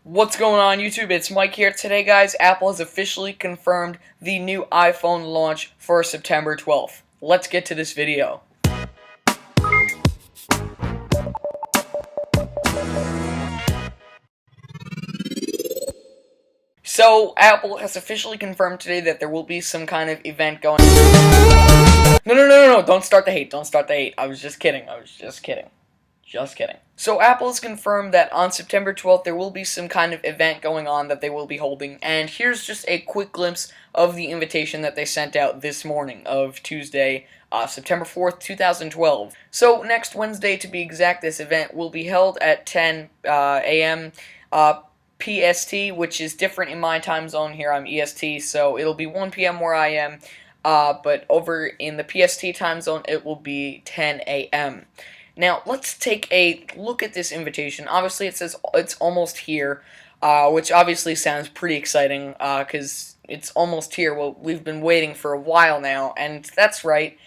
What's going on YouTube? It's Mike here. Today guys, Apple has officially confirmed the new iPhone launch for September 12th. Let's get to this video. So, Apple has officially confirmed today that there will be some kind of event going on. No, don't start the hate, I was just kidding, Just kidding. So Apple has confirmed that on September 12th there will be some kind of event going on that they will be holding, and here's just a quick glimpse of the invitation that they sent out this morning of Tuesday, September 4th, 2012. So next Wednesday, to be exact, this event will be held at 10 a.m. PST, which is different in my time zone. Here I'm EST, so it'll be 1 p.m. where I am, but over in the PST time zone it will be 10 a.m. Now, let's take a look at this invitation. Obviously, it says it's almost here, which obviously sounds pretty exciting, because it's almost here. Well, we've been waiting for a while now, and that's right.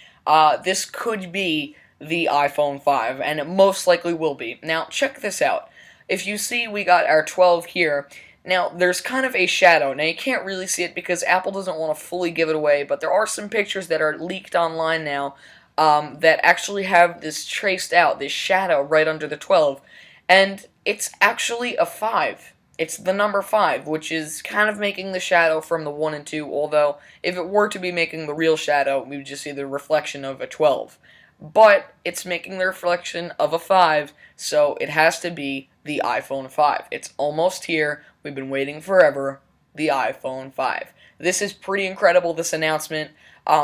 This could be the iPhone 5, and it most likely will be. Now, check this out. If you see, we got our 12 here. Now, there's kind of a shadow. Now, you can't really see it because Apple doesn't want to fully give it away, but there are some pictures that are leaked online now that actually have this traced out, this shadow right under the 12, and it's actually a 5. It's the number 5, which is kind of making the shadow from the 1 and 2, although if it were to be making the real shadow, we would just see the reflection of a 12. But it's making the reflection of a 5, so it has to be the iPhone 5. It's almost here. We've been waiting forever. The iPhone 5. This is pretty incredible, this announcement.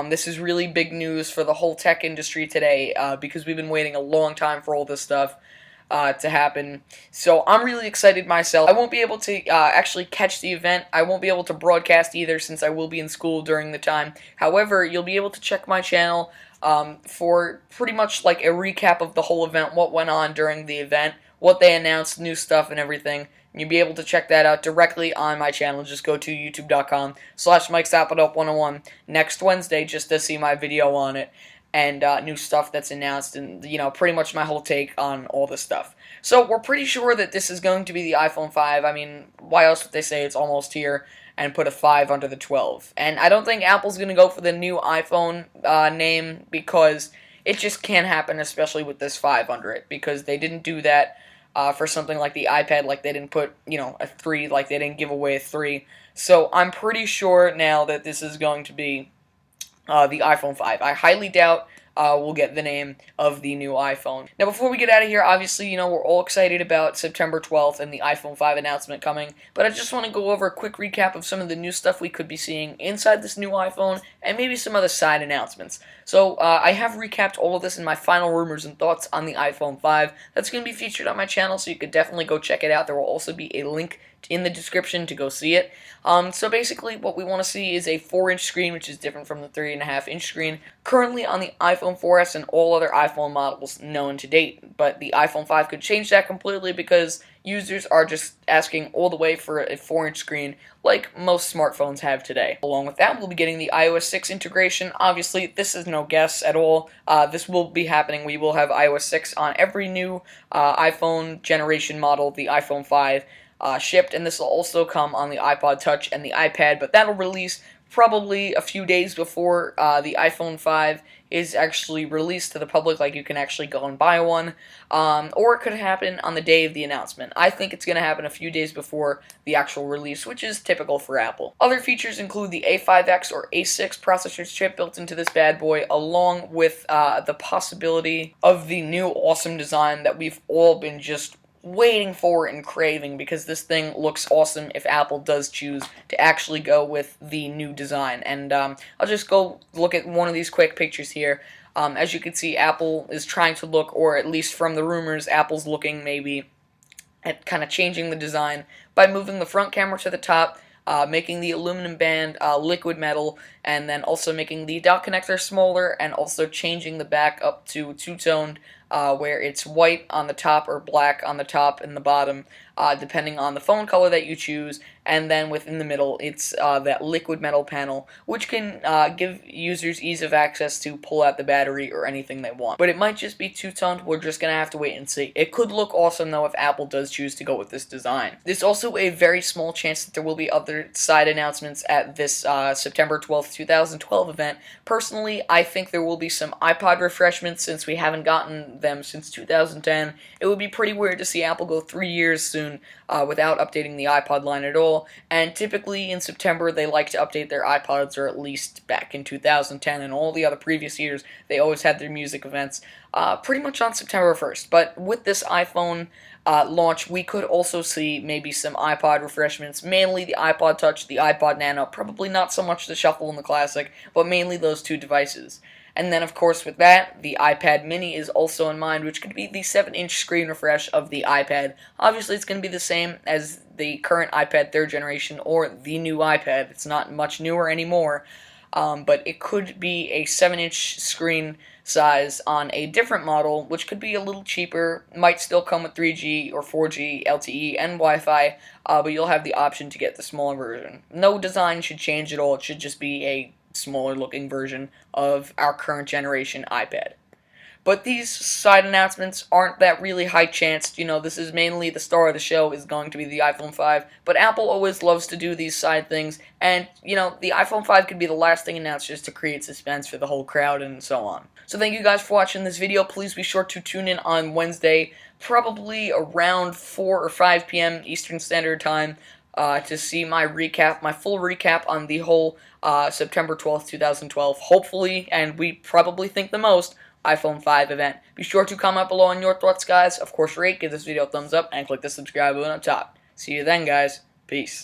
This is really big news for the whole tech industry today, because we've been waiting a long time for all this stuff to happen. So I'm really excited myself. I won't be able to actually catch the event. I won't be able to broadcast either since I will be in school during the time. However, you'll be able to check my channel for pretty much like a recap of the whole event, what went on during the event, what they announced, new stuff and everything. You'll be able to check that out directly on my channel. Just go to youtube.com/MikeSappleUp101 next Wednesday just to see my video on it and new stuff that's announced and, you know, pretty much my whole take on all this stuff. So we're pretty sure that this is going to be the iPhone 5. I mean, why else would they say it's almost here and put a 5 under the 12? And I don't think Apple's going to go for the new iPhone name because it just can't happen, especially with this 5 under it, because they didn't do that for something like the iPad, like they didn't put, you know, a 3, like they didn't give away a 3. So I'm pretty sure now that this is going to be the iPhone 5. I highly doubt we'll get the name of the new iPhone. Now, before we get out of here, obviously, you know, we're all excited about September 12th and the iPhone 5 announcement coming, but I just want to go over a quick recap of some of the new stuff we could be seeing inside this new iPhone and maybe some other side announcements. So, I have recapped all of this in my final rumors and thoughts on the iPhone 5. That's going to be featured on my channel, so you could definitely go check it out. There will also be a link in the description to go see it. So basically what we want to see is a 4-inch screen, which is different from the 3.5-inch screen currently on the iPhone 4S and all other iPhone models known to date. But the iPhone 5 could change that completely because users are just asking all the way for a 4-inch screen like most smartphones have today. Along with that, we'll be getting the iOS 6 integration. Obviously, this is no guess at all. This will be happening. We will have iOS 6 on every new iPhone generation model, the iPhone 5. Shipped, and this will also come on the iPod Touch and the iPad, but that'll release probably a few days before the iPhone 5 is actually released to the public, like you can actually go and buy one, or it could happen on the day of the announcement. I think it's going to happen a few days before the actual release, which is typical for Apple. Other features include the A5X or A6 processor chip built into this bad boy, along with the possibility of the new awesome design that we've all been just waiting for and craving, because this thing looks awesome if Apple does choose to actually go with the new design. And I'll just go look at one of these quick pictures here. As you can see, Apple is trying to look, or at least from the rumors, Apple's looking maybe at kind of changing the design by moving the front camera to the top, making the aluminum band liquid metal, and then also making the dock connector smaller, and also changing the back up to two-toned, where it's white on the top or black on the top and the bottom, depending on the phone color that you choose, and then within the middle it's that liquid metal panel, which can give users ease of access to pull out the battery or anything they want. But it might just be two-toned. We're just gonna have to wait and see. It could look awesome though if Apple does choose to go with this design. There's also a very small chance that there will be other side announcements at this September 12th, 2012 event. Personally, I think there will be some iPod refreshments since we haven't gotten them since 2010. It would be pretty weird to see Apple go 3 years soon without updating the iPod line at all, and typically in September they like to update their iPods, or at least back in 2010 and all the other previous years, they always had their music events pretty much on September 1st. But with this iPhone launch, we could also see maybe some iPod refreshments, mainly the iPod Touch, the iPod Nano, probably not so much the Shuffle and the Classic, but mainly those two devices. And then, of course, with that, the iPad mini is also in mind, which could be the 7-inch screen refresh of the iPad. Obviously, it's going to be the same as the current iPad 3rd generation, or the new iPad. It's not much newer anymore, but it could be a 7-inch screen size on a different model, which could be a little cheaper, might still come with 3G or 4G, LTE, and Wi-Fi, but you'll have the option to get the smaller version. No design should change at all. It should just be a smaller looking version of our current generation iPad. But these side announcements aren't that really high chanced. You know, this is mainly the star of the show is going to be the iPhone 5, but Apple always loves to do these side things, and, you know, the iPhone 5 could be the last thing announced just to create suspense for the whole crowd and so on. So thank you guys for watching this video. Please be sure to tune in on Wednesday, probably around 4 or 5 p.m. Eastern Standard Time, to see my full recap on the whole September 12th, 2012, hopefully, and we probably think the most, iPhone 5 event. Be sure to comment below on your thoughts, guys. Of course, rate, give this video a thumbs up, and click the subscribe button up top. See you then, guys. Peace.